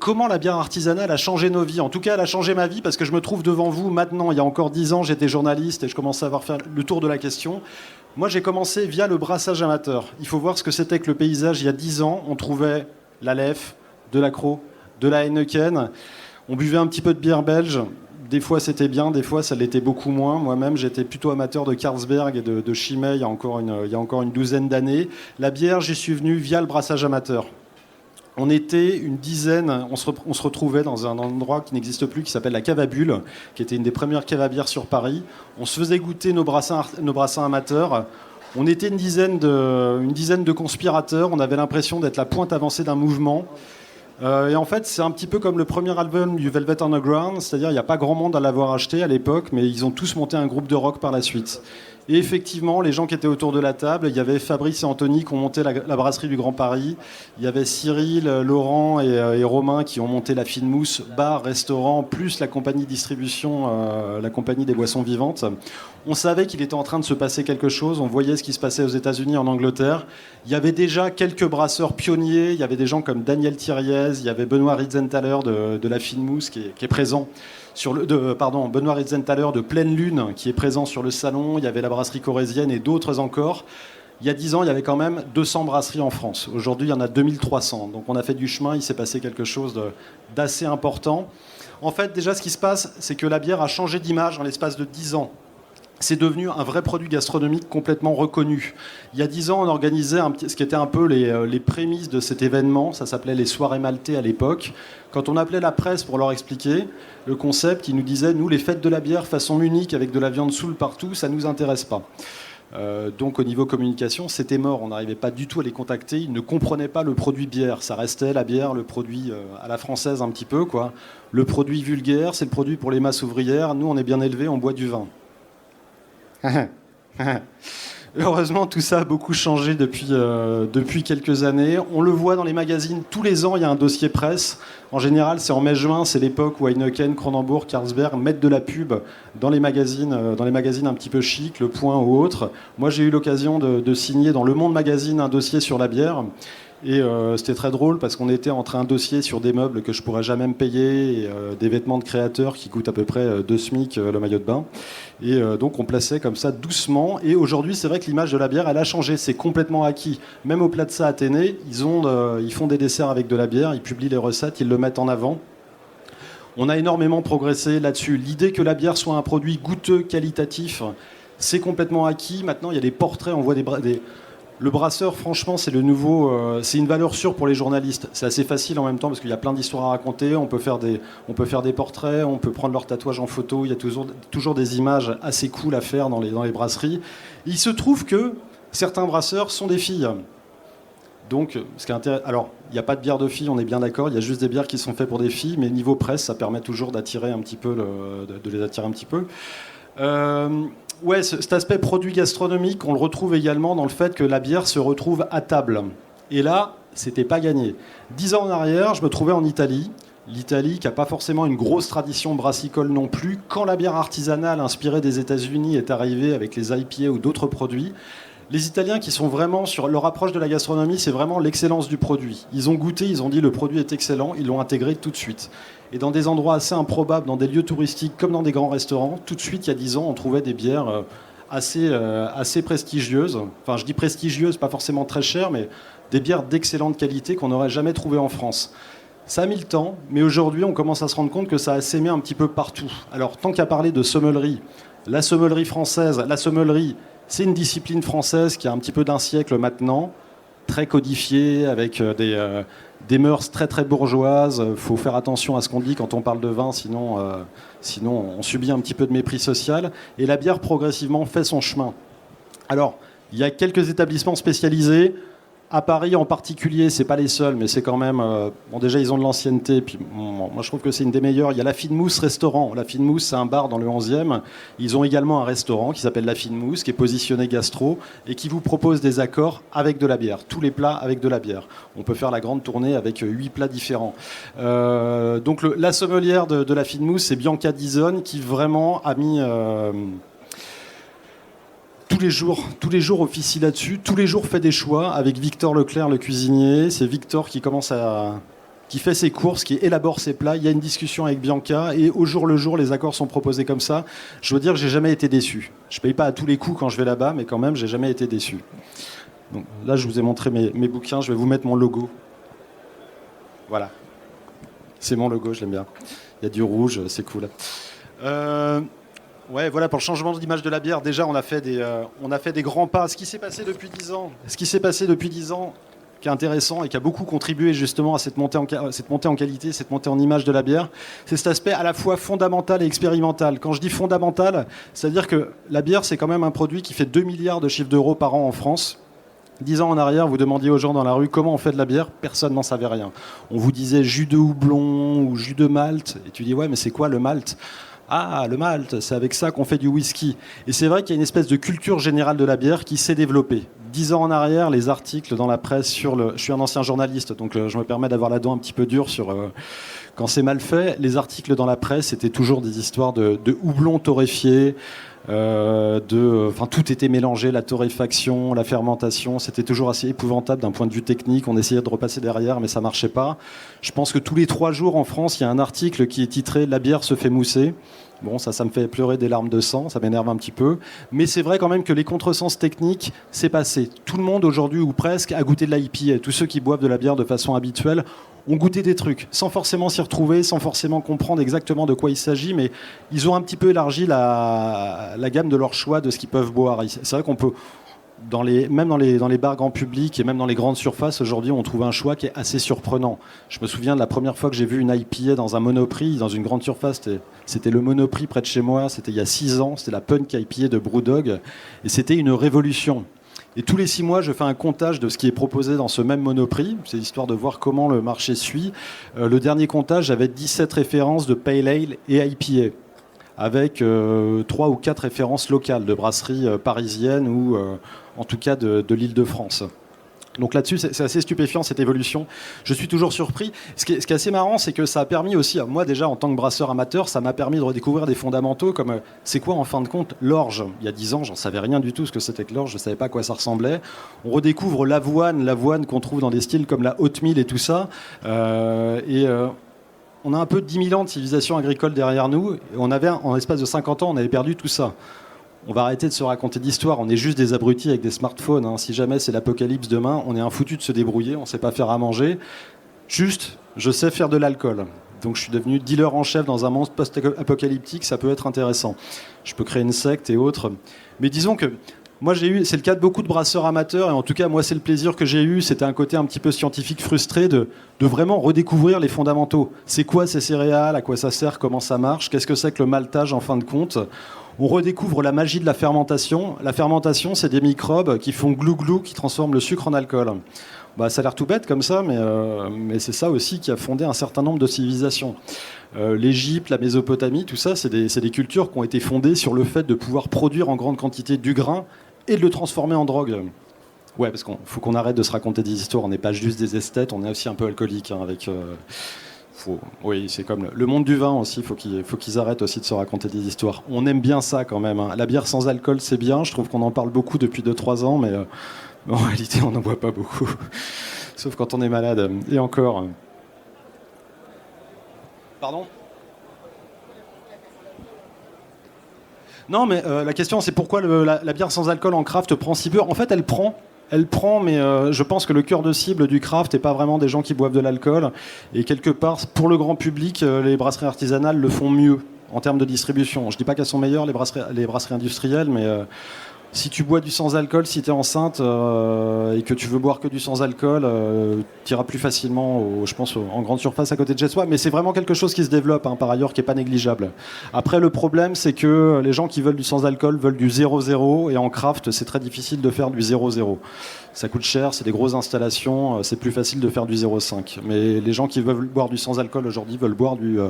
Comment la bière artisanale a changé nos vies? En tout cas, elle a changé ma vie parce que je me trouve devant vous maintenant. Il y a encore 10 ans, j'étais journaliste et je commençais à avoir fait le tour de la question. Moi, j'ai commencé via le brassage amateur. Il faut voir ce que c'était que le paysage il y a 10 ans. On trouvait la Leffe, de l'Accro, de la Heineken. On buvait un petit peu de bière belge. Des fois, c'était bien, des fois, ça l'était beaucoup moins. Moi-même, j'étais plutôt amateur de Carlsberg et de Chimay il y a encore une douzaine d'années. La bière, j'y suis venu via le brassage amateur. On était une dizaine, on se retrouvait dans un endroit qui n'existe plus, qui s'appelle la Cave à Bulles, qui était une des premières caves à bière sur Paris. On se faisait goûter nos brassins amateurs. On était une dizaine de conspirateurs. On avait l'impression d'être la pointe avancée d'un mouvement. Et en fait, c'est un petit peu comme le premier album du Velvet Underground, c'est-à-dire il n'y a pas grand monde à l'avoir acheté à l'époque, mais ils ont tous monté un groupe de rock par la suite. Et effectivement, les gens qui étaient autour de la table, il y avait Fabrice et Anthony qui ont monté la brasserie du Grand Paris, il y avait Cyril, Laurent et Romain qui ont monté la Fine Mousse, bar, restaurant, plus la compagnie distribution, la compagnie des boissons vivantes. On savait qu'il était en train de se passer quelque chose, on voyait ce qui se passait aux États-Unis, en Angleterre. Il y avait déjà quelques brasseurs pionniers, il y avait des gens comme Daniel Thiriez, il y avait Benoît Ritzenthaler de la Fine Mousse qui est présent. Benoît Ritzenthaler de Pleine Lune qui est présent sur le salon, il y avait la brasserie corésienne et d'autres encore. Il y a 10 ans, il y avait quand même 200 brasseries en France. Aujourd'hui, il y en a 2300. Donc on a fait du chemin, il s'est passé quelque chose d'assez important. En fait, déjà, ce qui se passe, c'est que la bière a changé d'image en l'espace de 10 ans. C'est devenu un vrai produit gastronomique complètement reconnu. Il y a 10 ans, on organisait ce qui était un peu les prémices de cet événement. Ça s'appelait les soirées maltais à l'époque. Quand on appelait la presse pour leur expliquer le concept, ils nous disaient « Nous, les fêtes de la bière façon unique avec de la viande soule partout, ça ne nous intéresse pas ». Donc au niveau communication, c'était mort. On n'arrivait pas du tout à les contacter. Ils ne comprenaient pas le produit bière. Ça restait la bière, le produit à la française un petit peu, quoi. Le produit vulgaire, c'est le produit pour les masses ouvrières. Nous, on est bien élevés, on boit du vin. Heureusement, tout ça a beaucoup changé depuis quelques années. On le voit dans les magazines. Tous les ans, il y a un dossier presse. En général, c'est en mai-juin. C'est l'époque où Heineken, Kronenbourg, Carlsberg mettent de la pub dans les magazines un petit peu chic, Le Point ou autres. Moi, j'ai eu l'occasion de signer dans Le Monde Magazine un dossier sur la bière. Et c'était très drôle parce qu'on était entre un dossier sur des meubles que je pourrais jamais me payer et des vêtements de créateurs qui coûtent à peu près 2 SMIC le maillot de bain. Et donc on plaçait comme ça doucement. Et aujourd'hui, c'est vrai que l'image de la bière, elle a changé. C'est complètement acquis. Même au Plaza Athénée, ils font des desserts avec de la bière, ils publient les recettes, ils le mettent en avant. On a énormément progressé là-dessus. L'idée que la bière soit un produit goûteux, qualitatif, c'est complètement acquis. Maintenant, il y a des portraits, on voit le brasseur, franchement, c'est une valeur sûre pour les journalistes. C'est assez facile en même temps parce qu'il y a plein d'histoires à raconter. On peut faire des portraits, on peut prendre leur tatouage en photo. Il y a toujours des images assez cool à faire dans les brasseries. Il se trouve que certains brasseurs sont des filles. Donc, alors, il n'y a pas de bière de filles, on est bien d'accord. Il y a juste des bières qui sont faites pour des filles, mais niveau presse, ça permet toujours d'attirer un petit peu, de les attirer un petit peu. Ouais, cet aspect produit gastronomique, on le retrouve également dans le fait que la bière se retrouve à table. Et là, c'était pas gagné. 10 ans en arrière, je me trouvais en Italie. L'Italie, qui n'a pas forcément une grosse tradition brassicole non plus. Quand la bière artisanale inspirée des États-Unis est arrivée avec les IPA ou d'autres produits, les Italiens qui sont vraiment sur leur approche de la gastronomie, c'est vraiment l'excellence du produit. Ils ont goûté, ils ont dit le produit est excellent, ils l'ont intégré tout de suite. Et dans des endroits assez improbables, dans des lieux touristiques comme dans des grands restaurants, tout de suite, il y a 10 ans, on trouvait des bières assez prestigieuses. Enfin, je dis prestigieuses, pas forcément très chères, mais des bières d'excellente qualité qu'on n'aurait jamais trouvées en France. Ça a mis le temps, mais aujourd'hui, on commence à se rendre compte que ça a sémé un petit peu partout. Alors, tant qu'à parler de sommellerie, la sommellerie française, c'est une discipline française qui a un petit peu d'un siècle maintenant, très codifiée, avec des mœurs très très bourgeoises. Il faut faire attention à ce qu'on dit quand on parle de vin, sinon on subit un petit peu de mépris social. Et la bière progressivement fait son chemin. Alors, il y a quelques établissements spécialisés. À Paris en particulier, c'est pas les seuls, mais c'est quand même... bon, déjà, ils ont de l'ancienneté. Puis, moi, je trouve que c'est une des meilleures. Il y a la Fine Mousse restaurant. La Fine Mousse, c'est un bar dans le 11e. Ils ont également un restaurant qui s'appelle la Fine Mousse, qui est positionné gastro et qui vous propose des accords avec de la bière. Tous les plats avec de la bière. On peut faire la grande tournée avec 8 plats différents. Donc, la sommelière de la Fine Mousse, c'est Bianca Dizon, qui vraiment a mis... tous les jours officie là-dessus, tous les jours fait des choix avec Victor Leclerc, le cuisinier. C'est Victor qui commence à qui fait ses courses, qui élabore ses plats. Il y a une discussion avec Bianca et au jour le jour, les accords sont proposés comme ça. Je veux dire que j'ai jamais été déçu. Je paye pas à tous les coups quand je vais là-bas, mais quand même, j'ai jamais été déçu. Donc, là, je vous ai montré mes bouquins. Je vais vous mettre mon logo. Voilà. C'est mon logo, je l'aime bien. Il y a du rouge, c'est cool. Ouais, voilà, pour le changement d'image de la bière, déjà, on a fait des grands pas. Ce qui s'est passé depuis 10 ans, qui est intéressant et qui a beaucoup contribué justement à cette montée en qualité, cette montée en image de la bière, c'est cet aspect à la fois fondamental et expérimental. Quand je dis fondamental, c'est-à-dire que la bière, c'est quand même un produit qui fait 2 milliards de chiffres d'euros par an en France. 10 ans en arrière, vous demandiez aux gens dans la rue comment on fait de la bière, personne n'en savait rien. On vous disait jus de houblon ou jus de malt, et tu dis ouais, mais c'est quoi le malt ? Ah, le malt, c'est avec ça qu'on fait du whisky. Et c'est vrai qu'il y a une espèce de culture générale de la bière qui s'est développée. 10 ans en arrière, les articles dans la presse sur le... Je suis un ancien journaliste, donc je me permets d'avoir la dent un petit peu dure sur quand c'est mal fait. Les articles dans la presse, c'était toujours des histoires de houblon torréfié, tout était mélangé, la torréfaction, la fermentation, c'était toujours assez épouvantable d'un point de vue technique. On essayait de repasser derrière, mais ça marchait pas. Je pense que tous les 3 jours en France, il y a un article qui est titré « La bière se fait mousser ». Bon, ça me fait pleurer des larmes de sang, ça m'énerve un petit peu. Mais c'est vrai quand même que les contresens techniques, c'est passé. Tout le monde aujourd'hui, ou presque, a goûté de l'IPA. Tous ceux qui boivent de la bière de façon habituelle ont goûté des trucs, sans forcément s'y retrouver, sans forcément comprendre exactement de quoi il s'agit, mais ils ont un petit peu élargi la gamme de leur choix de ce qu'ils peuvent boire. C'est vrai qu'on peut... même dans les bars grand public et même dans les grandes surfaces, aujourd'hui, on trouve un choix qui est assez surprenant. Je me souviens de la première fois que j'ai vu une IPA dans un Monoprix, dans une grande surface. C'était le Monoprix près de chez moi, c'était il y a 6 ans, c'était la Punk IPA de Brewdog, et c'était une révolution. Et tous les 6 mois, je fais un comptage de ce qui est proposé dans ce même Monoprix. C'est histoire de voir comment le marché suit. Le dernier comptage, j'avais 17 références de Pale Ale et IPA, avec 3 ou 4 références locales de brasseries parisiennes ou en tout cas de l'Île-de-France. Donc là-dessus, c'est assez stupéfiant cette évolution. Je suis toujours surpris. Ce qui est assez marrant, c'est que ça a permis aussi, moi déjà en tant que brasseur amateur, ça m'a permis de redécouvrir des fondamentaux comme c'est quoi en fin de compte l'orge. Il y a 10 ans, j'en savais rien du tout ce que c'était que l'orge, je ne savais pas à quoi ça ressemblait. On redécouvre l'avoine qu'on trouve dans des styles comme la oatmeal et tout ça. On a un peu 10 000 ans de civilisation agricole derrière nous. Et en l'espace de 50 ans, on avait perdu tout ça. On va arrêter de se raconter d'histoires. On est juste des abrutis avec des smartphones. Hein. Si jamais c'est l'apocalypse demain, on est un foutu de se débrouiller. On ne sait pas faire à manger. Juste, je sais faire de l'alcool. Donc je suis devenu dealer en chef dans un monde post-apocalyptique. Ça peut être intéressant. Je peux créer une secte et autres. Mais disons que moi, c'est le cas de beaucoup de brasseurs amateurs, et en tout cas, moi, c'est le plaisir que j'ai eu. C'était un côté un petit peu scientifique frustré de vraiment redécouvrir les fondamentaux. C'est quoi ces céréales? À quoi ça sert? Comment ça marche? Qu'est-ce que c'est que le maltage en fin de compte? On redécouvre la magie de la fermentation. La fermentation, c'est des microbes qui font glou-glou, qui transforment le sucre en alcool. Ça a l'air tout bête comme ça, mais c'est ça aussi qui a fondé un certain nombre de civilisations. L'Égypte, la Mésopotamie, tout ça, c'est des cultures qui ont été fondées sur le fait de pouvoir produire en grande quantité du grain et de le transformer en drogue. Ouais, parce qu'il faut qu'on arrête de se raconter des histoires. On n'est pas juste des esthètes, on est aussi un peu alcoolique. Oui, c'est comme le monde du vin aussi. Il faut qu'ils arrêtent aussi de se raconter des histoires. On aime bien ça quand même. Hein. La bière sans alcool, c'est bien. Je trouve qu'on en parle beaucoup depuis 2-3 ans, mais en réalité, on n'en boit pas beaucoup. Sauf quand on est malade. Et encore. Pardon ? Non, mais la question, c'est pourquoi la bière sans alcool en craft prend si peu. En fait, elle prend, mais je pense que le cœur de cible du craft n'est pas vraiment des gens qui boivent de l'alcool. Et quelque part, pour le grand public, les brasseries artisanales le font mieux en termes de distribution. Je ne dis pas qu'elles sont meilleures, les brasseries industrielles, mais si tu bois du sans-alcool, si tu es enceinte et que tu veux boire que du sans-alcool, tu iras plus facilement, je pense, en grande surface à côté de chez soi. Mais c'est vraiment quelque chose qui se développe, hein, par ailleurs, qui n'est pas négligeable. Après, le problème, c'est que les gens qui veulent du sans-alcool veulent du 0,0. Et en craft, c'est très difficile de faire du 0,0. Ça coûte cher, c'est des grosses installations, c'est plus facile de faire du 0,5. Mais les gens qui veulent boire du sans-alcool aujourd'hui veulent boire du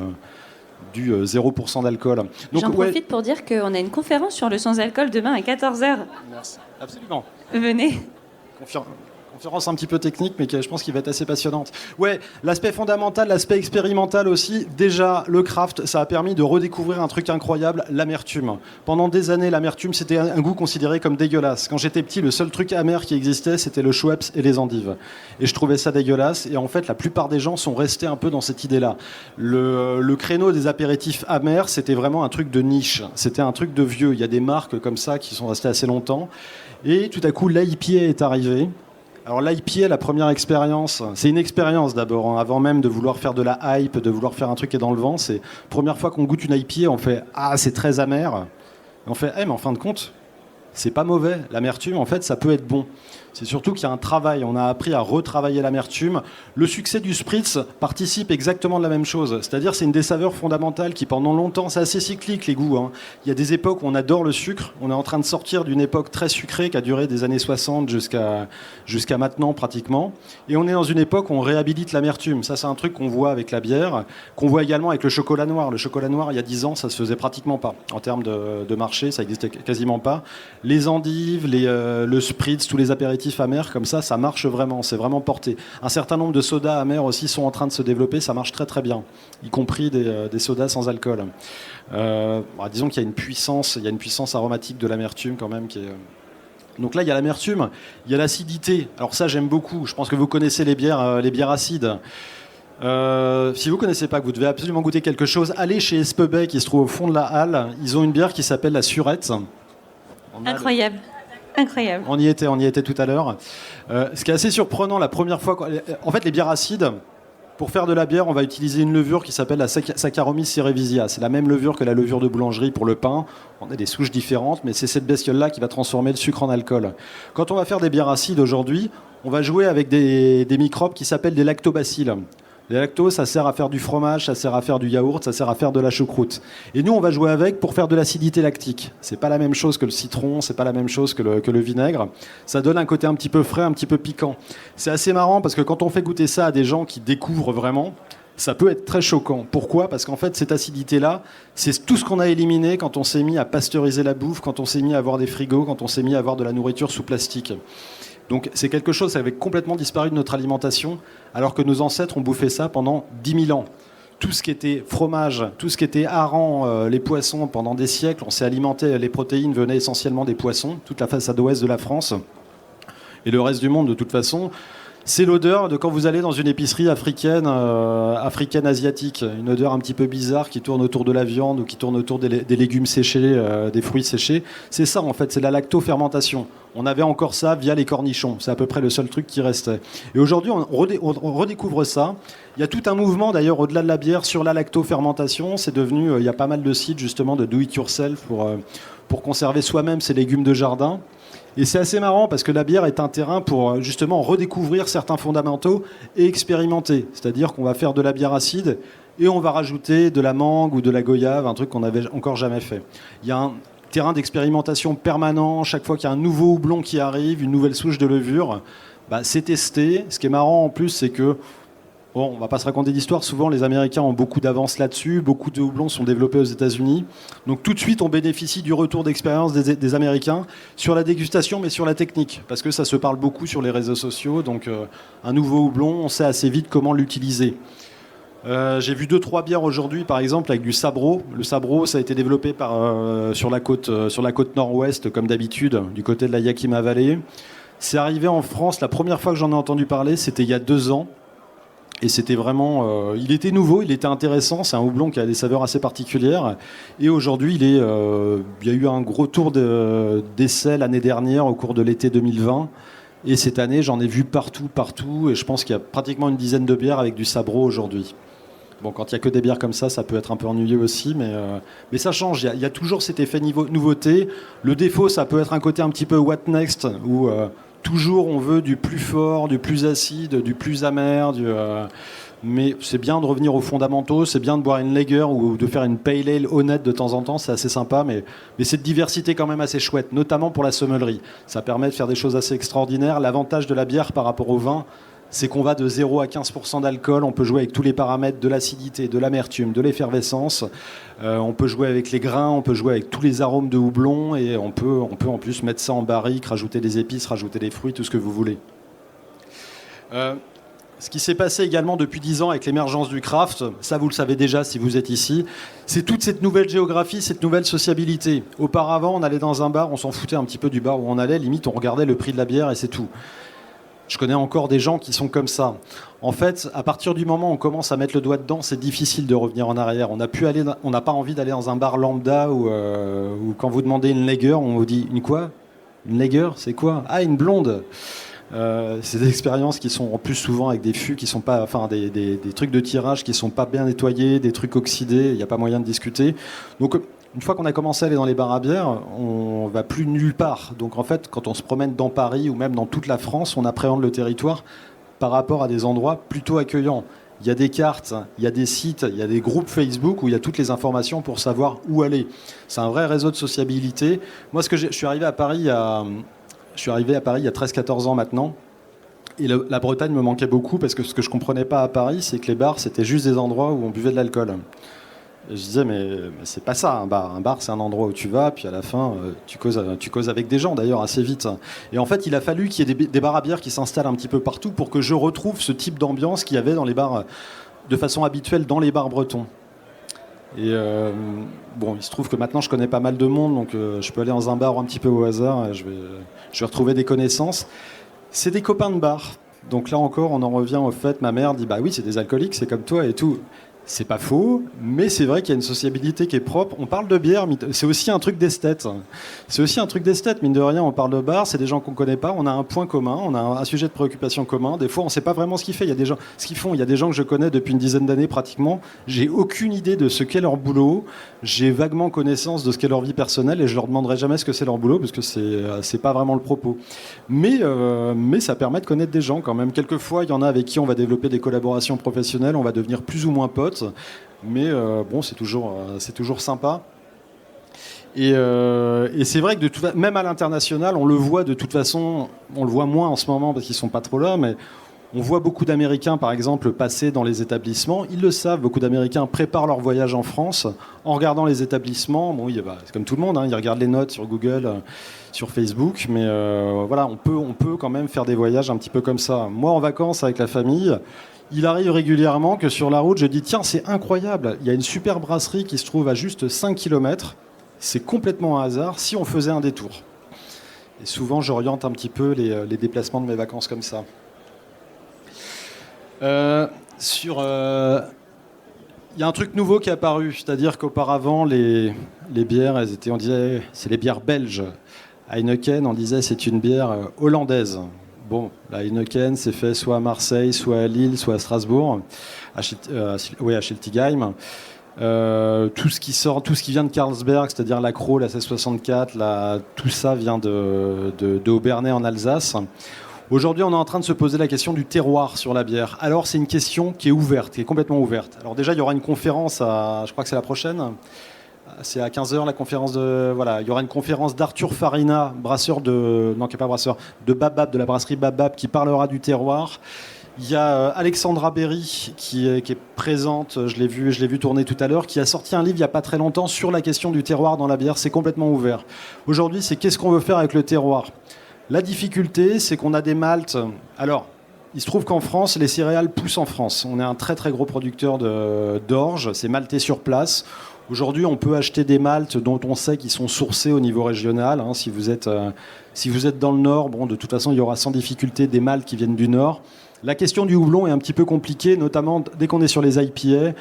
0% d'alcool. J'en profite pour dire qu'on a une conférence sur le sans-alcool demain à 14h. Merci. Absolument. Venez. Conférence un petit peu technique, mais je pense qu'il va être assez passionnante. Ouais, l'aspect fondamental, l'aspect expérimental aussi. Déjà, le craft, ça a permis de redécouvrir un truc incroyable, l'amertume. Pendant des années, l'amertume, c'était un goût considéré comme dégueulasse. Quand j'étais petit, le seul truc amer qui existait, c'était le Schweppes et les endives. Et je trouvais ça dégueulasse. Et en fait, la plupart des gens sont restés un peu dans cette idée-là. Le créneau des apéritifs amers, c'était vraiment un truc de niche. C'était un truc de vieux. Il y a des marques comme ça qui sont restées assez longtemps. Et tout à coup, l'IPA est arrivé. Alors l'IPA, la première expérience, c'est une expérience d'abord, hein, avant même de vouloir faire de la hype, de vouloir faire un truc qui est dans le vent. C'est la première fois qu'on goûte une IPA, on fait « Ah, c'est très amer ». On fait « mais en fin de compte, c'est pas mauvais. L'amertume, en fait, ça peut être bon ». C'est surtout qu'il y a un travail, on a appris à retravailler l'amertume. Le succès du Spritz participe exactement de la même chose. C'est-à-dire c'est une des saveurs fondamentales qui pendant longtemps, c'est assez cyclique les goûts. Hein. Il y a des époques où on adore le sucre. On est en train de sortir d'une époque très sucrée qui a duré des années 60 jusqu'à maintenant pratiquement. Et on est dans une époque où on réhabilite l'amertume. Ça c'est un truc qu'on voit avec la bière, qu'on voit également avec le chocolat noir. Le chocolat noir, il y a 10 ans, ça se faisait pratiquement pas. En termes de marché, ça n'existait quasiment pas. Les endives, le Spritz, tous les apéritifs amers comme ça marche vraiment, c'est vraiment porté. Un certain nombre de sodas amers aussi sont en train de se développer, ça marche très très bien, y compris des sodas sans alcool. Disons qu'il y a une puissance aromatique de l'amertume quand même qui est... Donc là, il y a l'amertume, il y a l'acidité. Alors ça, j'aime beaucoup. Je pense que vous connaissez les bières acides. Si vous ne connaissez pas, que vous devez absolument goûter quelque chose, allez chez Espebay qui se trouve au fond de la halle. Ils ont une bière qui s'appelle la Surette. Incroyable. Incroyable. On y était tout à l'heure. Ce qui est assez surprenant, la première fois... En fait, les bières acides, pour faire de la bière, on va utiliser une levure qui s'appelle la Saccharomyces cerevisia. C'est la même levure que la levure de boulangerie pour le pain. On a des souches différentes, mais c'est cette bestiole-là qui va transformer le sucre en alcool. Quand on va faire des bières acides aujourd'hui, on va jouer avec des microbes qui s'appellent des lactobacilles. Les lactoses, ça sert à faire du fromage, ça sert à faire du yaourt, ça sert à faire de la choucroute. Et nous, on va jouer avec pour faire de l'acidité lactique. C'est pas la même chose que le citron, c'est pas la même chose que le vinaigre. Ça donne un côté un petit peu frais, un petit peu piquant. C'est assez marrant parce que quand on fait goûter ça à des gens qui découvrent vraiment, ça peut être très choquant. Pourquoi ? Parce qu'en fait, cette acidité-là, c'est tout ce qu'on a éliminé quand on s'est mis à pasteuriser la bouffe, quand on s'est mis à avoir des frigos, quand on s'est mis à avoir de la nourriture sous plastique. Donc c'est quelque chose qui avait complètement disparu de notre alimentation, alors que nos ancêtres ont bouffé ça pendant 10 000 ans. Tout ce qui était fromage, tout ce qui était hareng, les poissons, pendant des siècles, on s'est alimenté, les protéines venaient essentiellement des poissons, toute la façade ouest de la France, et le reste du monde de toute façon. C'est l'odeur de quand vous allez dans une épicerie africaine, asiatique, une odeur un petit peu bizarre qui tourne autour de la viande ou qui tourne autour des légumes séchés, des fruits séchés. C'est ça en fait, c'est la lactofermentation. On avait encore ça via les cornichons, c'est à peu près le seul truc qui restait. Et aujourd'hui, on redécouvre ça. Il y a tout un mouvement d'ailleurs au-delà de la bière sur la lactofermentation. C'est devenu, il y a pas mal de sites justement de do-it-yourself pour conserver soi-même ses légumes de jardin. Et c'est assez marrant parce que la bière est un terrain pour justement redécouvrir certains fondamentaux et expérimenter. C'est-à-dire qu'on va faire de la bière acide et on va rajouter de la mangue ou de la goyave, un truc qu'on n'avait encore jamais fait. Il y a un terrain d'expérimentation permanent. Chaque fois qu'il y a un nouveau houblon qui arrive, une nouvelle souche de levure, c'est testé. Ce qui est marrant en plus, c'est que bon, on ne va pas se raconter d'histoire. Souvent, les Américains ont beaucoup d'avance là-dessus. Beaucoup de houblons sont développés aux États-Unis. Donc, tout de suite, on bénéficie du retour d'expérience des Américains sur la dégustation, mais sur la technique. Parce que ça se parle beaucoup sur les réseaux sociaux. Donc, un nouveau houblon, on sait assez vite comment l'utiliser. J'ai vu 2-3 bières aujourd'hui, par exemple, avec du sabro. Le sabro, ça a été développé sur la côte nord-ouest, comme d'habitude, du côté de la Yakima Valley. C'est arrivé en France, la première fois que j'en ai entendu parler, c'était il y a 2 ans. Et c'était vraiment... il était nouveau, il était intéressant. C'est un houblon qui a des saveurs assez particulières. Et aujourd'hui, il y a eu un gros tour d'essai l'année dernière, au cours de l'été 2020. Et cette année, j'en ai vu partout. Et je pense qu'il y a pratiquement une dizaine de bières avec du sabro aujourd'hui. Bon, quand il n'y a que des bières comme ça peut être un peu ennuyeux aussi. Mais ça change. Il y a toujours cet effet nouveauté. Le défaut, ça peut être un côté un petit peu what next, où... toujours, on veut du plus fort, du plus acide, du plus amer. Mais c'est bien de revenir aux fondamentaux, c'est bien de boire une lager ou de faire une pale ale honnête de temps en temps, c'est assez sympa. Mais cette diversité quand même assez chouette, notamment pour la sommellerie. Ça permet de faire des choses assez extraordinaires. L'avantage de la bière par rapport au vin, c'est qu'on va de 0 à 15% d'alcool. On peut jouer avec tous les paramètres de l'acidité, de l'amertume, de l'effervescence. On peut jouer avec les grains, on peut jouer avec tous les arômes de houblon et on peut en plus mettre ça en barrique, rajouter des épices, rajouter des fruits, tout ce que vous voulez. Ce qui s'est passé également depuis 10 ans avec l'émergence du craft, ça vous le savez déjà si vous êtes ici, c'est toute cette nouvelle géographie, cette nouvelle sociabilité. Auparavant, on allait dans un bar, on s'en foutait un petit peu du bar où on allait, limite on regardait le prix de la bière et c'est tout. Je connais encore des gens qui sont comme ça. En fait, à partir du moment où on commence à mettre le doigt dedans, c'est difficile de revenir en arrière. On n'a pas envie d'aller dans un bar lambda où quand vous demandez une lager, on vous dit une quoi ? Une lager, c'est quoi ? Ah, une blonde. C'est des expériences qui sont en plus souvent avec des fûts qui sont pas, enfin des trucs de tirage qui sont pas bien nettoyés, des trucs oxydés, il n'y a pas moyen de discuter. Donc une fois qu'on a commencé à aller dans les bars à bière, on va plus nulle part. Donc en fait, quand on se promène dans Paris ou même dans toute la France, on appréhende le territoire par rapport à des endroits plutôt accueillants. Il y a des cartes, il y a des sites, il y a des groupes Facebook où il y a toutes les informations pour savoir où aller. C'est un vrai réseau de sociabilité. Moi, je suis arrivé à Paris il y a 13-14 ans maintenant. Et la Bretagne me manquait beaucoup parce que ce que je ne comprenais pas à Paris, c'est que les bars, c'était juste des endroits où on buvait de l'alcool. Et je disais, mais c'est pas ça, un bar. Un bar, c'est un endroit où tu vas, puis à la fin, tu causes avec des gens, d'ailleurs, assez vite. Et en fait, il a fallu qu'il y ait des bars à bière qui s'installent un petit peu partout pour que je retrouve ce type d'ambiance qu'il y avait dans les bars, de façon habituelle, dans les bars bretons. Et bon, il se trouve que maintenant je connais pas mal de monde, donc je peux aller dans un bar un petit peu au hasard et je vais retrouver des connaissances. C'est des copains de bar. Donc là encore, on en revient au fait, ma mère dit bah oui, c'est des alcooliques, c'est comme toi et tout. C'est pas faux, mais c'est vrai qu'il y a une sociabilité qui est propre. On parle de bière, mais c'est aussi un truc d'esthète. C'est aussi un truc d'esthète, mine de rien, on parle de bar, c'est des gens qu'on connaît pas, on a un point commun, on a un sujet de préoccupation commun. Des fois, on sait pas vraiment ce qu'ils font. Il y a des gens, ce qu'ils font. Il y a des gens que je connais depuis une dizaine d'années pratiquement. J'ai aucune idée de ce qu'est leur boulot. J'ai vaguement connaissance de ce qu'est leur vie personnelle et je leur demanderai jamais ce que c'est leur boulot parce que c'est pas vraiment le propos. Mais ça permet de connaître des gens quand même. Quelquefois, il y en a avec qui on va développer des collaborations professionnelles, on va devenir plus ou moins potes. Mais bon, c'est toujours sympa. Et c'est vrai que même à l'international, on le voit de toute façon, on le voit moins en ce moment parce qu'ils sont pas trop là, mais on voit beaucoup d'Américains, par exemple, passer dans les établissements. Ils le savent, beaucoup d'Américains préparent leur voyage en France en regardant les établissements. Bon, c'est comme tout le monde, hein, ils regardent les notes sur Google, sur Facebook, mais voilà, on peut quand même faire des voyages un petit peu comme ça. Moi, en vacances avec la famille, il arrive régulièrement que sur la route, je dis tiens, c'est incroyable, il y a une super brasserie qui se trouve à juste 5 km. C'est complètement un hasard si on faisait un détour. Et souvent, j'oriente un petit peu les déplacements de mes vacances comme ça. Il y a un truc nouveau qui est apparu, c'est-à-dire qu'auparavant, les bières, on disait c'est les bières belges. Heineken, on disait c'est une bière hollandaise. Bon, la Heineken, c'est fait soit à Marseille, soit à Lille, soit à Strasbourg, à Schiltigheim. Tout ce qui vient de Carlsberg, c'est-à-dire l'Accro, la 1664, tout ça vient de Obernai en Alsace. Aujourd'hui, on est en train de se poser la question du terroir sur la bière. Alors, c'est une question qui est ouverte, qui est complètement ouverte. Alors déjà, il y aura une conférence, je crois que c'est la prochaine. C'est à 15h la conférence il y aura une conférence d'Arthur Farina, de Babab, de la brasserie Babab, qui parlera du terroir. Il y a Alexandra Berry qui est présente, je l'ai vu tourner tout à l'heure, qui a sorti un livre il n'y a pas très longtemps sur la question du terroir dans la bière. C'est complètement ouvert. Aujourd'hui, c'est qu'est-ce qu'on veut faire avec le terroir ? La difficulté, c'est qu'on a des maltes. Alors, il se trouve qu'en France, les céréales poussent en France. On est un très très gros producteur d'orge, c'est malté sur place. Aujourd'hui, on peut acheter des maltes dont on sait qu'ils sont sourcés au niveau régional. Hein. Si vous êtes dans le Nord, bon, de toute façon, il y aura sans difficulté des maltes qui viennent du Nord. La question du houblon est un petit peu compliquée, notamment dès qu'on est sur les IPA.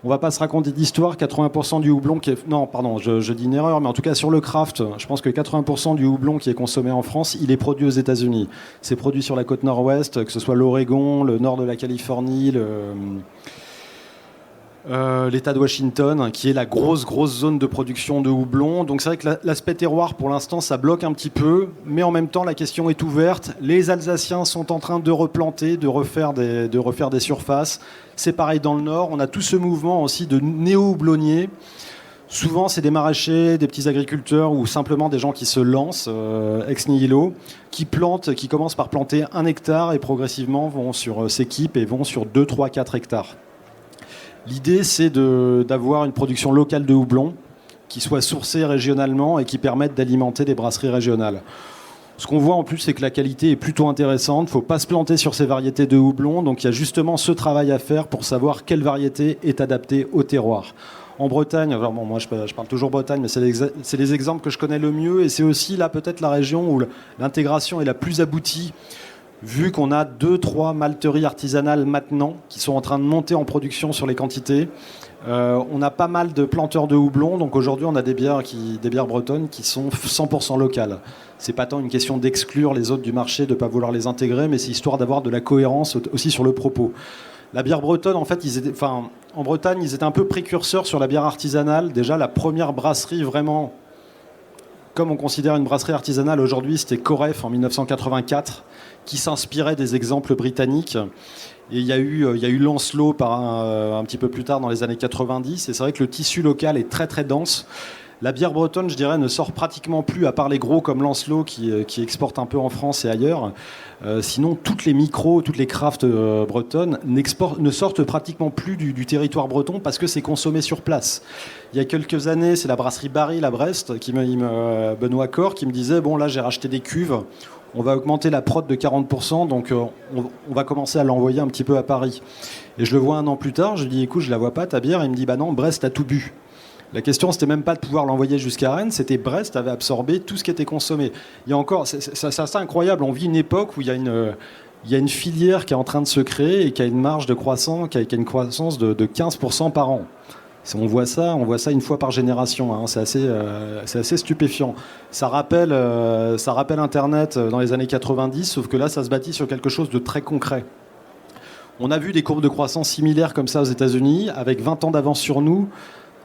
On ne va pas se raconter d'histoire. 80% du houblon je dis une erreur, mais en tout cas sur le craft, je pense que 80% du houblon qui est consommé en France, il est produit aux États-Unis. C'est produit sur la côte nord-ouest, que ce soit l'Oregon, le nord de la Californie, l'État de Washington, qui est la grosse zone de production de houblon. Donc c'est vrai que l'aspect terroir, pour l'instant, ça bloque un petit peu, mais en même temps, la question est ouverte. Les Alsaciens sont en train de replanter, de refaire des surfaces. C'est pareil dans le Nord. On a tout ce mouvement aussi de néo-houblonniers. Souvent, c'est des maraîchers, des petits agriculteurs ou simplement des gens qui se lancent ex nihilo, qui commencent par planter 1 hectare et progressivement s'équipent et vont sur 2, 3, 4 hectares. L'idée, c'est d'avoir une production locale de houblon qui soit sourcée régionalement et qui permette d'alimenter des brasseries régionales. Ce qu'on voit en plus, c'est que la qualité est plutôt intéressante. Il ne faut pas se planter sur ces variétés de houblon. Donc il y a justement ce travail à faire pour savoir quelle variété est adaptée au terroir. En Bretagne, alors bon, moi je parle toujours Bretagne, mais c'est les exemples que je connais le mieux. Et c'est aussi là peut-être la région où l'intégration est la plus aboutie, vu qu'on a 2-3 malteries artisanales maintenant qui sont en train de monter en production sur les quantités. On a pas mal de planteurs de houblon, donc aujourd'hui on a des bières bretonnes qui sont 100% locales. C'est pas tant une question d'exclure les autres du marché, de ne pas vouloir les intégrer, mais c'est histoire d'avoir de la cohérence aussi sur le propos. La bière bretonne, en fait, en Bretagne, ils étaient un peu précurseurs sur la bière artisanale. Déjà, la première brasserie vraiment, comme on considère une brasserie artisanale aujourd'hui, c'était Coref en 1984, qui s'inspirait des exemples britanniques. Et il y a eu Lancelot un petit peu plus tard dans les années 90. Et c'est vrai que le tissu local est très très dense. La bière bretonne, je dirais, ne sort pratiquement plus, à part les gros comme Lancelot qui exportent un peu en France et ailleurs. Sinon, toutes les micros, toutes les crafts bretonnes ne sortent pratiquement plus du territoire breton parce que c'est consommé sur place. Il y a quelques années, c'est la brasserie Baril à Brest, Benoît Cor, qui me disait, bon là j'ai racheté des cuves, on va augmenter la prod de 40%, donc on va commencer à l'envoyer un petit peu à Paris. Et je le vois un an plus tard, je lui dis, écoute, je la vois pas ta bière. Il me dit, bah non, Brest a tout bu. La question, c'était même pas de pouvoir l'envoyer jusqu'à Rennes, c'était Brest avait absorbé tout ce qui était consommé. Il y a encore, c'est assez incroyable, on vit une époque où il y a une filière qui est en train de se créer et qui a une marge de croissance, qui a une croissance de 15% par an. On voit ça une fois par génération, hein. C'est assez stupéfiant. Ça rappelle Internet dans les années 90, sauf que là, ça se bâtit sur quelque chose de très concret. On a vu des courbes de croissance similaires comme ça aux États-Unis, avec 20 ans d'avance sur nous.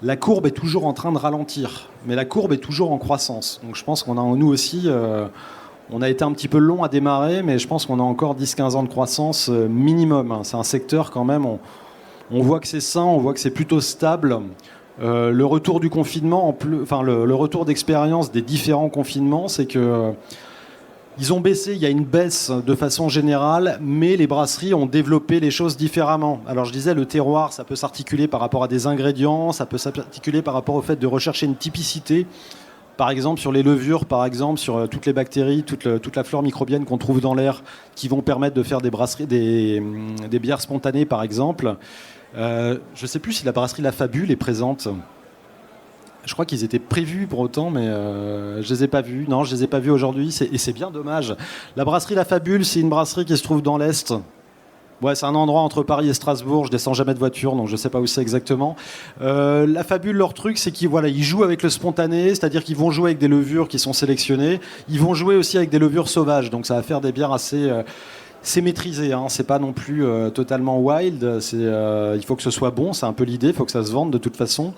La courbe est toujours en train de ralentir, mais la courbe est toujours en croissance. Donc je pense qu'on a en nous aussi, on a été un petit peu long à démarrer, mais je pense qu'on a encore 10-15 ans de croissance minimum, hein. C'est un secteur quand même, on voit que c'est sain, on voit que c'est plutôt stable. Le retour du confinement, le retour d'expérience des différents confinements, c'est que ils ont baissé, il y a une baisse de façon générale, mais les brasseries ont développé les choses différemment. Alors je disais, le terroir, ça peut s'articuler par rapport à des ingrédients, ça peut s'articuler par rapport au fait de rechercher une typicité, par exemple sur les levures, par exemple sur toutes les bactéries, toute la flore microbienne qu'on trouve dans l'air, qui vont permettre de faire des brasseries, des bières spontanées, par exemple. Je ne sais plus si la brasserie La Fabule est présente. Je crois qu'ils étaient prévus pour autant, mais je ne les ai pas vus. Non, je ne les ai pas vus aujourd'hui, et c'est bien dommage. La brasserie La Fabule, c'est une brasserie qui se trouve dans l'Est. Ouais, c'est un endroit entre Paris et Strasbourg. Je descends jamais de voiture, donc je ne sais pas où c'est exactement. La Fabule, leur truc, c'est qu'ils jouent avec le spontané, c'est-à-dire qu'ils vont jouer avec des levures qui sont sélectionnées. Ils vont jouer aussi avec des levures sauvages, donc ça va faire des bières assez... c'est maîtrisé, hein. C'est pas non plus totalement wild. Il faut que ce soit bon, c'est un peu l'idée, il faut que ça se vende de toute façon.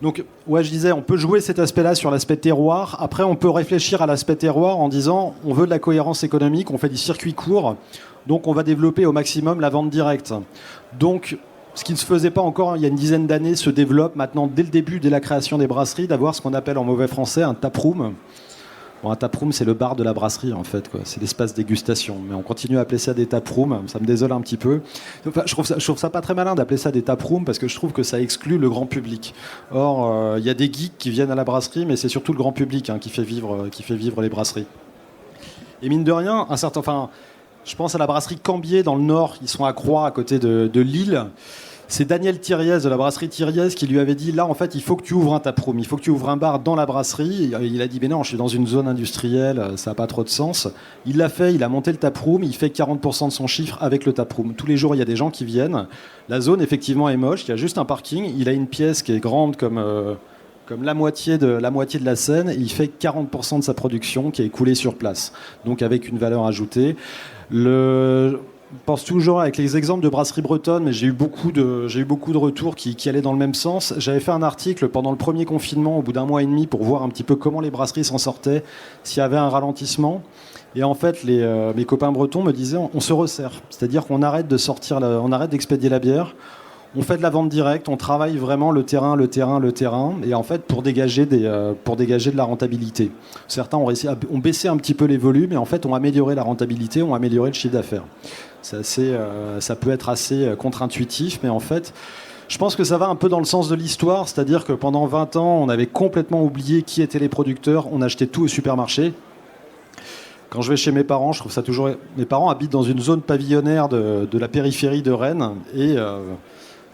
Donc, ouais, je disais, on peut jouer cet aspect-là sur l'aspect terroir. Après, on peut réfléchir à l'aspect terroir en disant, on veut de la cohérence économique, on fait des circuits courts, donc on va développer au maximum la vente directe. Donc, ce qui ne se faisait pas encore il y a une dizaine d'années se développe maintenant dès le début, dès la création des brasseries, d'avoir ce qu'on appelle en mauvais français un taproom. Bon, un taproom, c'est le bar de la brasserie, en fait, quoi. C'est l'espace dégustation. Mais on continue à appeler ça des taprooms. Ça me désole un petit peu. Enfin, je trouve ça pas très malin d'appeler ça des taprooms parce que je trouve que ça exclut le grand public. Or, il y a des geeks qui viennent à la brasserie, mais c'est surtout le grand public, hein, qui fait vivre les brasseries. Et mine de rien, je pense à la brasserie Cambier dans le Nord. Ils sont à Croix, à côté de Lille. C'est Daniel Thiriez de la brasserie Thiriez qui lui avait dit, là en fait il faut que tu ouvres un taproom, il faut que tu ouvres un bar dans la brasserie. Il a dit, mais non, je suis dans une zone industrielle, ça n'a pas trop de sens. Il l'a fait, il a monté le taproom, il fait 40% de son chiffre avec le taproom. Tous les jours il y a des gens qui viennent. La zone effectivement est moche, il y a juste un parking, il a une pièce qui est grande comme la moitié de la scène, et il fait 40% de sa production qui est écoulée sur place, donc avec une valeur ajoutée. Je pense toujours avec les exemples de brasserie bretonne, mais j'ai eu beaucoup de retours qui allaient dans le même sens. J'avais fait un article pendant le premier confinement, au bout d'un mois et demi, pour voir un petit peu comment les brasseries s'en sortaient, s'il y avait un ralentissement. Et en fait, mes copains bretons me disaient, on se resserre. C'est-à-dire qu'on arrête d'expédier la bière, on fait de la vente directe, on travaille vraiment le terrain, et en fait pour dégager de la rentabilité. Certains ont baissé un petit peu les volumes, et en fait ont amélioré la rentabilité, ont amélioré le chiffre d'affaires. Ça peut être assez contre-intuitif, mais en fait, je pense que ça va un peu dans le sens de l'histoire, c'est-à-dire que pendant 20 ans, on avait complètement oublié qui étaient les producteurs, on achetait tout au supermarché. Quand je vais chez mes parents, je trouve ça toujours... Mes parents habitent dans une zone pavillonnaire de la périphérie de Rennes et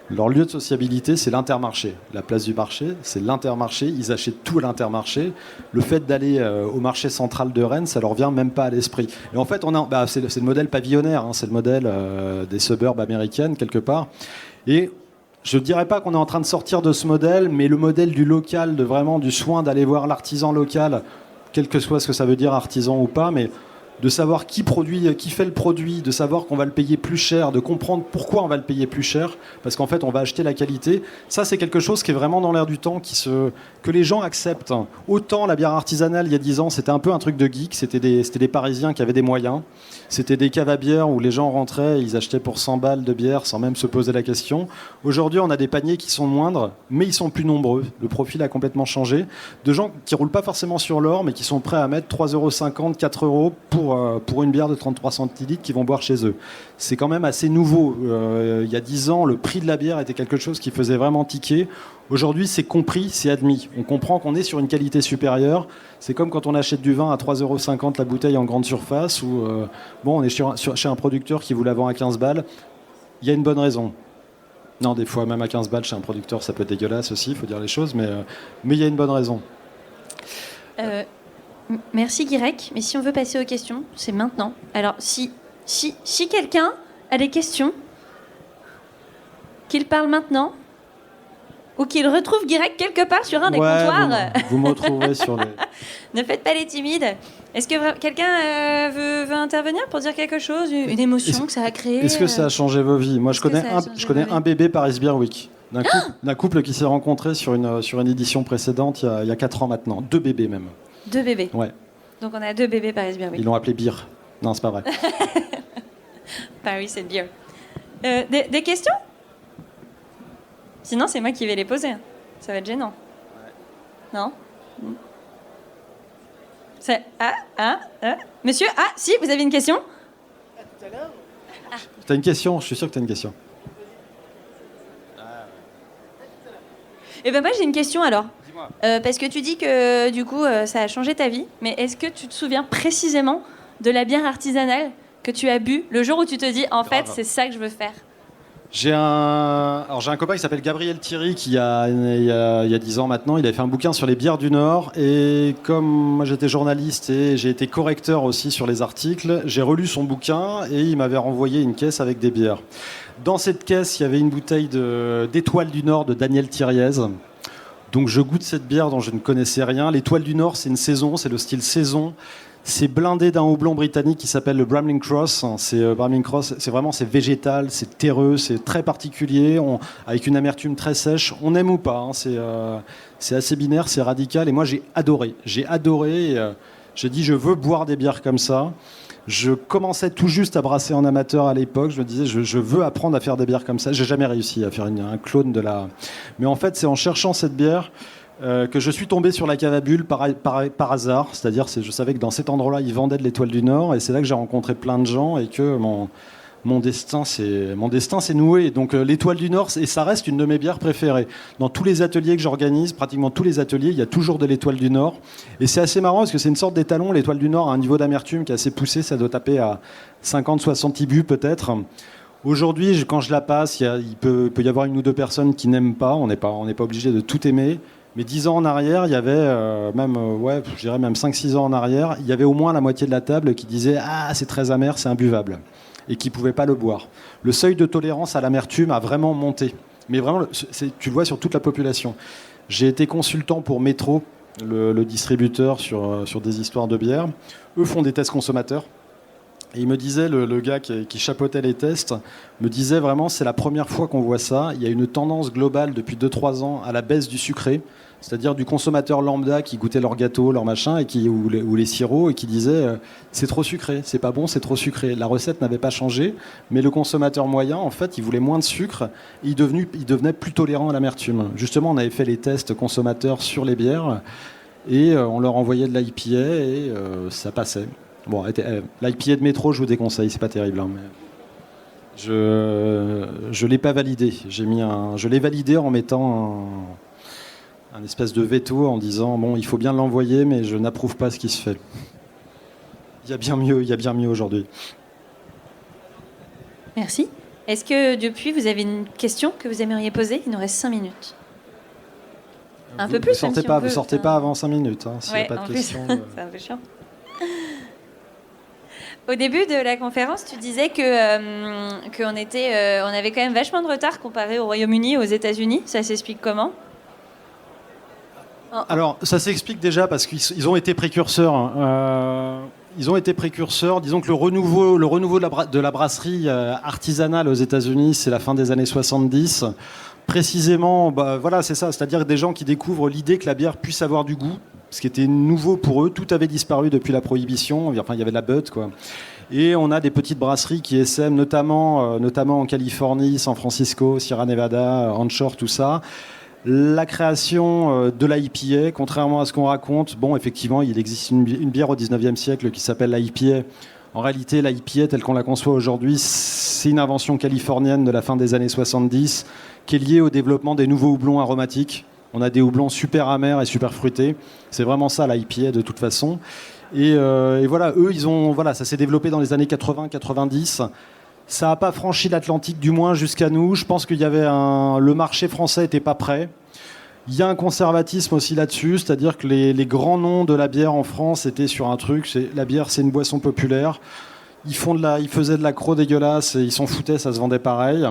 leur lieu de sociabilité, c'est l'Intermarché. La place du marché, c'est l'Intermarché. Ils achètent tout à l'Intermarché. Le fait d'aller au marché central de Rennes, ça leur vient même pas à l'esprit. Et en fait, c'est le modèle pavillonnaire, hein, c'est le modèle des suburbs américaines, quelque part. Et je ne dirais pas qu'on est en train de sortir de ce modèle, mais le modèle du local, du soin d'aller voir l'artisan local, quel que soit ce que ça veut dire, artisan ou pas, mais de savoir qui fait le produit, de savoir qu'on va le payer plus cher, de comprendre pourquoi on va le payer plus cher, parce qu'en fait on va acheter la qualité. Ça, c'est quelque chose qui est vraiment dans l'air du temps, que les gens acceptent. Autant la bière artisanale, il y a 10 ans, c'était un peu un truc de geek, c'était des Parisiens qui avaient des moyens, c'était des caves à bière où les gens rentraient, ils achetaient pour 100 balles de bière sans même se poser la question. Aujourd'hui, on a des paniers qui sont moindres, mais ils sont plus nombreux. Le profil a complètement changé. De gens qui roulent pas forcément sur l'or, mais qui sont prêts à mettre 3,50 €, 4 € pour une bière de 33 centilitres qu'ils vont boire chez eux. C'est quand même assez nouveau. Il y a 10 ans, le prix de la bière était quelque chose qui faisait vraiment tiquer. Aujourd'hui, c'est compris, c'est admis. On comprend qu'on est sur une qualité supérieure. C'est comme quand on achète du vin à 3,50 € la bouteille en grande surface, ou on est chez un producteur qui vous la vend à 15 balles. Il y a une bonne raison. Non, des fois, même à 15 balles chez un producteur, ça peut être dégueulasse aussi, il faut dire les choses, mais il y a une bonne raison. Merci Guirec, mais si on veut passer aux questions, c'est maintenant. Alors, si quelqu'un a des questions, qu'il parle maintenant, ou qu'il retrouve Guirec quelque part sur un des comptoirs. Vous me retrouverez sur les... Ne faites pas les timides. Est-ce que quelqu'un veut intervenir pour dire quelque chose, une émotion que ça a créé? Est-ce que ça a changé vos vies? Moi, je connais un bébé Paris Beer Week. D'un couple qui s'est rencontré sur une édition précédente il y a 4 ans maintenant. 2 bébés même. 2 bébés. Ouais. Donc on a 2 bébés Paris Beer Week. Ils l'ont appelé Beer. Non, c'est pas vrai. Paris, c'est Beer. Des questions? Sinon, c'est moi qui vais les poser. Ça va être gênant. Ouais. Non? C'est... Monsieur? Ah, si, vous avez une question? Tout à l'heure. T'as une question? Je suis sûr que t'as une question. Eh ben moi, j'ai une question alors. Dis-moi. Parce que tu dis que du coup, ça a changé ta vie. Mais est-ce que tu te souviens précisément de la bière artisanale que tu as bu le jour où tu te dis, en fait, c'est ça que je veux faire? J'ai un copain qui s'appelle Gabriel Thierry qui, il y a 10 ans maintenant, il avait fait un bouquin sur les bières du Nord. Et comme moi j'étais journaliste et j'ai été correcteur aussi sur les articles, j'ai relu son bouquin et il m'avait renvoyé une caisse avec des bières. Dans cette caisse, il y avait une bouteille d'Étoile du Nord de Daniel Thiriez. Donc je goûte cette bière dont je ne connaissais rien. L'Étoile du Nord, c'est une saison, c'est le style saison. C'est blindé d'un houblon britannique qui s'appelle le Bramling Cross. C'est végétal, c'est terreux, c'est très particulier, avec une amertume très sèche. On aime ou pas, hein, c'est assez binaire, c'est radical. Et moi, j'ai adoré. J'ai dit, je veux boire des bières comme ça. Je commençais tout juste à brasser en amateur à l'époque. Je me disais, je veux apprendre à faire des bières comme ça. J'ai jamais réussi à faire un clone de la... Mais en fait, c'est en cherchant cette bière... que je suis tombé sur la cave à bulles par hasard, c'est-à-dire je savais que dans cet endroit-là ils vendaient de l'Étoile du Nord et c'est là que j'ai rencontré plein de gens et que mon destin s'est noué. Donc l'Étoile du Nord, et ça reste une de mes bières préférées. Dans tous les ateliers que j'organise, pratiquement tous les ateliers, il y a toujours de l'Étoile du Nord et c'est assez marrant parce que c'est une sorte d'étalon. L'Étoile du Nord a un niveau d'amertume qui est assez poussé, ça doit taper à 50-60 IBU peut-être. Aujourd'hui, quand je la passe, il peut y avoir une ou deux personnes qui n'aiment pas. On n'est pas obligé de tout aimer. Mais 10 ans en arrière, il y avait, je dirais même 5-6 ans en arrière, il y avait au moins la moitié de la table qui disait « Ah, c'est très amer, c'est imbuvable » et qui ne pouvaient pas le boire. Le seuil de tolérance à l'amertume a vraiment monté. Mais vraiment, tu le vois sur toute la population. J'ai été consultant pour Métro, le distributeur sur des histoires de bière. Eux font des tests consommateurs. Et il me disait, le gars qui chapeautait les tests, me disait vraiment, c'est la première fois qu'on voit ça. Il y a une tendance globale depuis 2-3 ans à la baisse du sucré, c'est-à-dire du consommateur lambda qui goûtait leur gâteau, leur machin, ou les sirops, et qui disait, c'est trop sucré, c'est pas bon, c'est trop sucré. La recette n'avait pas changé, mais le consommateur moyen, en fait, il voulait moins de sucre, et il devenait plus tolérant à l'amertume. Justement, on avait fait les tests consommateurs sur les bières, et on leur envoyait de l'IPA, et ça passait. Bon, l'IPA de Métro, je vous déconseille, c'est pas terrible. Hein, mais je l'ai pas validé. Je l'ai validé en mettant un espèce de veto en disant bon, il faut bien l'envoyer, mais je n'approuve pas ce qui se fait. Il y a bien mieux aujourd'hui. Merci. Est-ce que depuis, vous avez une question que vous aimeriez poser? Il nous reste 5 minutes. Un peu plus, Vous sortez pas avant 5 minutes, s'il n'y a pas de questions. C'est un peu chiant. Au début de la conférence, tu disais qu'on on avait quand même vachement de retard comparé au Royaume-Uni, aux États-Unis. Ça s'explique comment? Alors, ça s'explique déjà parce qu'ils ont été précurseurs. Ils ont été précurseurs. Disons que le renouveau de la brasserie artisanale aux États-Unis, c'est la fin des années 70. Précisément, voilà, c'est ça. C'est-à-dire des gens qui découvrent l'idée que la bière puisse avoir du goût, ce qui était nouveau pour eux. Tout avait disparu depuis la Prohibition. Enfin, il y avait de la bud, quoi. Et on a des petites brasseries qui essaiment, notamment en Californie, San Francisco, Sierra Nevada, Onshore, tout ça. La création de l'IPA, contrairement à ce qu'on raconte, bon, effectivement, il existe une bière au 19e siècle qui s'appelle l'IPA. En réalité, l'IPA, telle qu'on la conçoit aujourd'hui, c'est une invention californienne de la fin des années 70 qui est liée au développement des nouveaux houblons aromatiques. On a des houblons super amers et super fruités. C'est vraiment ça, l'IPA, de toute façon. Et voilà, eux, ça s'est développé dans les années 80-90. Ça n'a pas franchi l'Atlantique, du moins jusqu'à nous. Je pense qu'il y avait le marché français n'était pas prêt. Il y a un conservatisme aussi là-dessus, c'est-à-dire que les grands noms de la bière en France étaient sur un truc. La bière, c'est une boisson populaire. Ils faisaient de l'accro dégueulasse et ils s'en foutaient, ça se vendait pareil.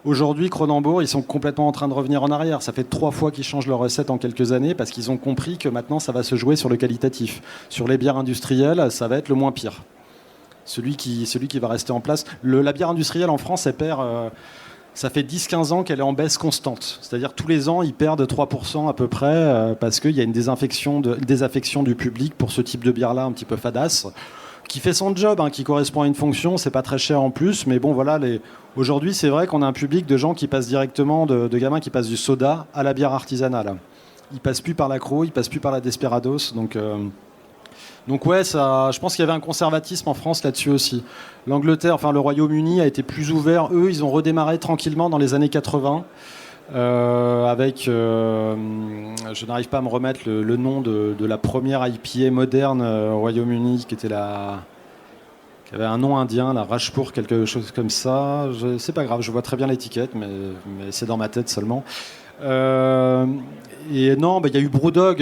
Aujourd'hui, Kronenbourg, ils sont complètement en train de revenir en arrière. Ça fait 3 fois qu'ils changent leur recette en quelques années parce qu'ils ont compris que maintenant, ça va se jouer sur le qualitatif. Sur les bières industrielles, ça va être le moins pire. Celui qui va rester en place. La bière industrielle en France, elle perd. Ça fait 10-15 ans qu'elle est en baisse constante. C'est-à-dire tous les ans, ils perdent 3% à peu près parce qu'il y a une désaffection du public pour ce type de bière-là un petit peu fadasse, qui fait son job, qui correspond à une fonction. C'est pas très cher en plus, mais bon, voilà. Aujourd'hui, c'est vrai qu'on a un public de gens qui passent directement, de gamins qui passent du soda à la bière artisanale. Ils passent plus par l'accro, ils passent plus par la Desperados, donc ouais, je pense qu'il y avait un conservatisme en France là-dessus aussi. L'Angleterre, enfin le Royaume-Uni a été plus ouvert. Eux, ils ont redémarré tranquillement dans les années 80 avec, je n'arrive pas à me remettre le nom de la première IPA moderne au Royaume-Uni, qui avait un nom indien, la Rajpur, quelque chose comme ça. C'est pas grave, je vois très bien l'étiquette, mais c'est dans ma tête seulement. Et non, il y a eu Brewdog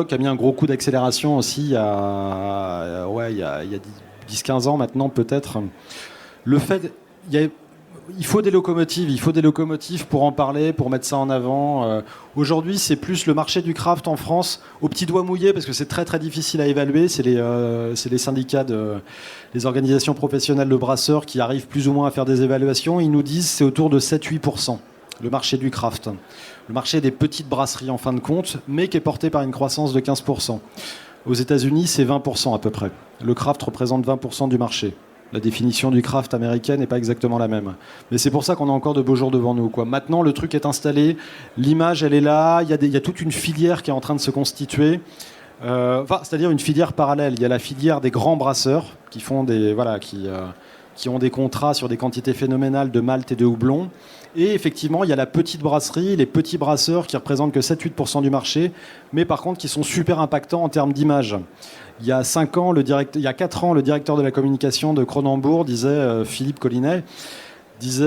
qui a mis un gros coup d'accélération aussi il y a 10-15 ans maintenant peut-être. Le fait, il faut des locomotives pour en parler, pour mettre ça en avant. Aujourd'hui, c'est plus le marché du craft en France au petit doigt mouillé parce que c'est très très difficile à évaluer. C'est les syndicats, les organisations professionnelles de brasseurs qui arrivent plus ou moins à faire des évaluations. Ils nous disent que c'est autour de 7-8%. Le marché du craft, le marché des petites brasseries en fin de compte, mais qui est porté par une croissance de 15%. Aux États-Unis, c'est 20% à peu près. Le craft représente 20% du marché. La définition du craft américaine n'est pas exactement la même. Mais c'est pour ça qu'on a encore de beaux jours devant nous, quoi. Maintenant, le truc est installé, l'image, elle est là, il y a toute une filière qui est en train de se constituer. C'est-à-dire une filière parallèle. Il y a la filière des grands brasseurs qui font qui ont des contrats sur des quantités phénoménales de malt et de houblon. Et effectivement, il y a la petite brasserie, les petits brasseurs qui représentent que 7-8% du marché, mais par contre qui sont super impactants en termes d'image. Il y a 4 ans, le directeur de la communication de Kronenbourg disait, Philippe Collinet, disait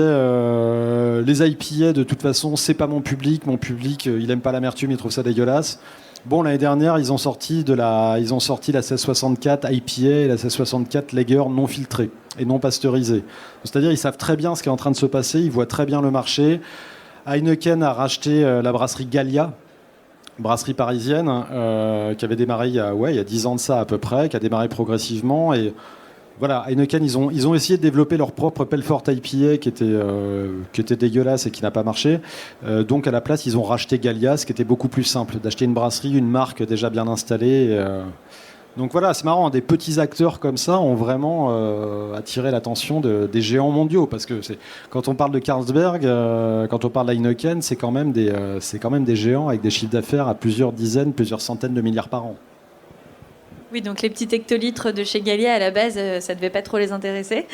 les IPA de toute façon, c'est pas mon public, il aime pas l'amertume, il trouve ça dégueulasse. Bon, l'année dernière, ils ont sorti la 1664 IPA et la 1664 Lager non filtrée et non pasteurisée. C'est-à-dire ils savent très bien ce qui est en train de se passer, ils voient très bien le marché. Heineken a racheté la brasserie Gallia, brasserie parisienne, qui avait démarré il y a 10 ans de ça à peu près, qui a démarré progressivement. Et voilà, Heineken, ils ont essayé de développer leur propre Pelfort IPA qui était dégueulasse et qui n'a pas marché. Donc à la place, ils ont racheté Gallia, ce qui était beaucoup plus simple, d'acheter une brasserie, une marque déjà bien installée. Donc voilà, c'est marrant, des petits acteurs comme ça ont vraiment attiré l'attention des géants mondiaux. Parce que quand on parle de Carlsberg, quand on parle d'Heineken, c'est quand même des géants avec des chiffres d'affaires à plusieurs dizaines, plusieurs centaines de milliards par an. Oui, donc les petits hectollitres de chez Gallia, à la base, ça devait pas trop les intéresser.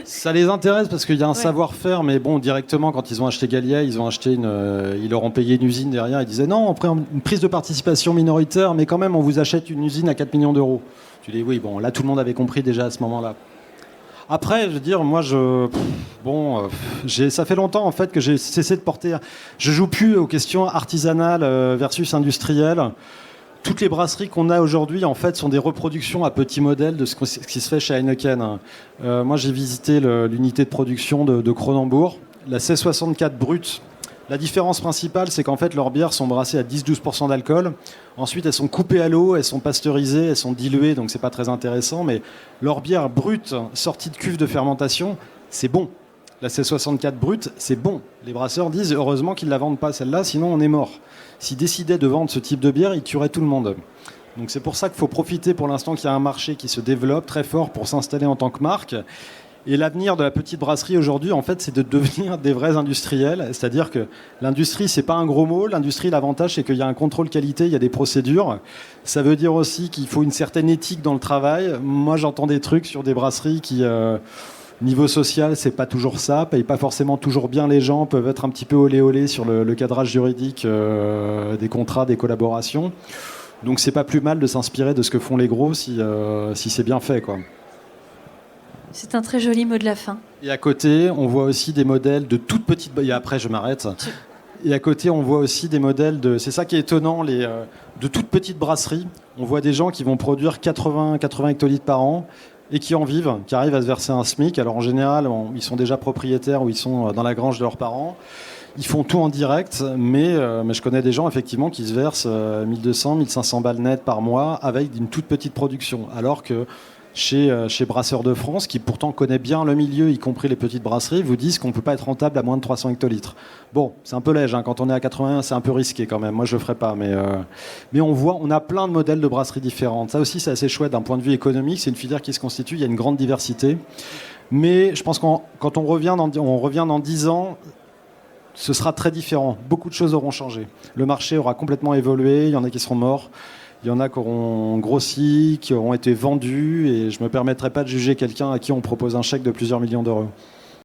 Ça les intéresse parce qu'il y a un savoir-faire, mais bon, directement, quand ils ont acheté Gallia, ils leur ont payé une usine derrière. Ils disaient non, on prend une prise de participation minoritaire, mais quand même, on vous achète une usine à 4 millions d'euros. Tu dis oui, bon, là tout le monde avait compris déjà à ce moment-là. Après, je veux dire, moi, ça fait longtemps en fait que j'ai cessé de porter. Je joue plus aux questions artisanales versus industrielles. Toutes les brasseries qu'on a aujourd'hui, en fait, sont des reproductions à petit modèle de ce qui se fait chez Heineken. Moi, j'ai visité l'unité de production de Cronenbourg, la C64 brute. La différence principale, c'est qu'en fait, leurs bières sont brassées à 10-12% d'alcool. Ensuite, elles sont coupées à l'eau, elles sont pasteurisées, elles sont diluées, donc c'est pas très intéressant. Mais leur bière brute, sortie de cuve de fermentation, c'est bon. La C64 brute, c'est bon. Les brasseurs disent heureusement qu'ils ne la vendent pas celle-là, sinon on est mort. S'ils décidaient de vendre ce type de bière, ils tueraient tout le monde. Donc c'est pour ça qu'il faut profiter pour l'instant qu'il y a un marché qui se développe très fort pour s'installer en tant que marque. Et l'avenir de la petite brasserie aujourd'hui, en fait, c'est de devenir des vrais industriels. C'est-à-dire que l'industrie, c'est pas un gros mot. L'industrie, l'avantage, c'est qu'il y a un contrôle qualité, il y a des procédures. Ça veut dire aussi qu'il faut une certaine éthique dans le travail. Moi, j'entends des trucs sur des brasseries qui... niveau social, c'est pas toujours ça, payent pas forcément toujours bien les gens, peuvent être un petit peu olé olé sur le cadrage juridique des contrats, des collaborations. Donc c'est pas plus mal de s'inspirer de ce que font les gros si c'est bien fait, quoi. C'est un très joli mot de la fin. Et à côté, on voit aussi des modèles de toutes petites... Et après, je m'arrête. Et à côté, on voit aussi des modèles de... C'est ça qui est étonnant, de toutes petites brasseries. On voit des gens qui vont produire 80 hectolitres par an et qui en vivent, qui arrivent à se verser un SMIC. Alors en général, ils sont déjà propriétaires ou ils sont dans la grange de leurs parents. Ils font tout en direct, mais je connais des gens effectivement qui se versent 1200, 1500 balles net par mois avec une toute petite production. Alors que chez Brasseurs de France, qui pourtant connaît bien le milieu, y compris les petites brasseries, vous disent qu'on ne peut pas être rentable à moins de 300 hectolitres. Bon, c'est un peu léger, hein. Quand on est à 81, c'est un peu risqué quand même. Moi, je ne le ferai pas. Mais on a plein de modèles de brasseries différentes. Ça aussi, c'est assez chouette d'un point de vue économique. C'est une filière qui se constitue, il y a une grande diversité. Mais je pense quand on revient dans 10 ans, ce sera très différent. Beaucoup de choses auront changé. Le marché aura complètement évolué, il y en a qui seront morts. Il y en a qui auront grossi, qui auront été vendus, et je ne me permettrai pas de juger quelqu'un à qui on propose un chèque de plusieurs millions d'euros.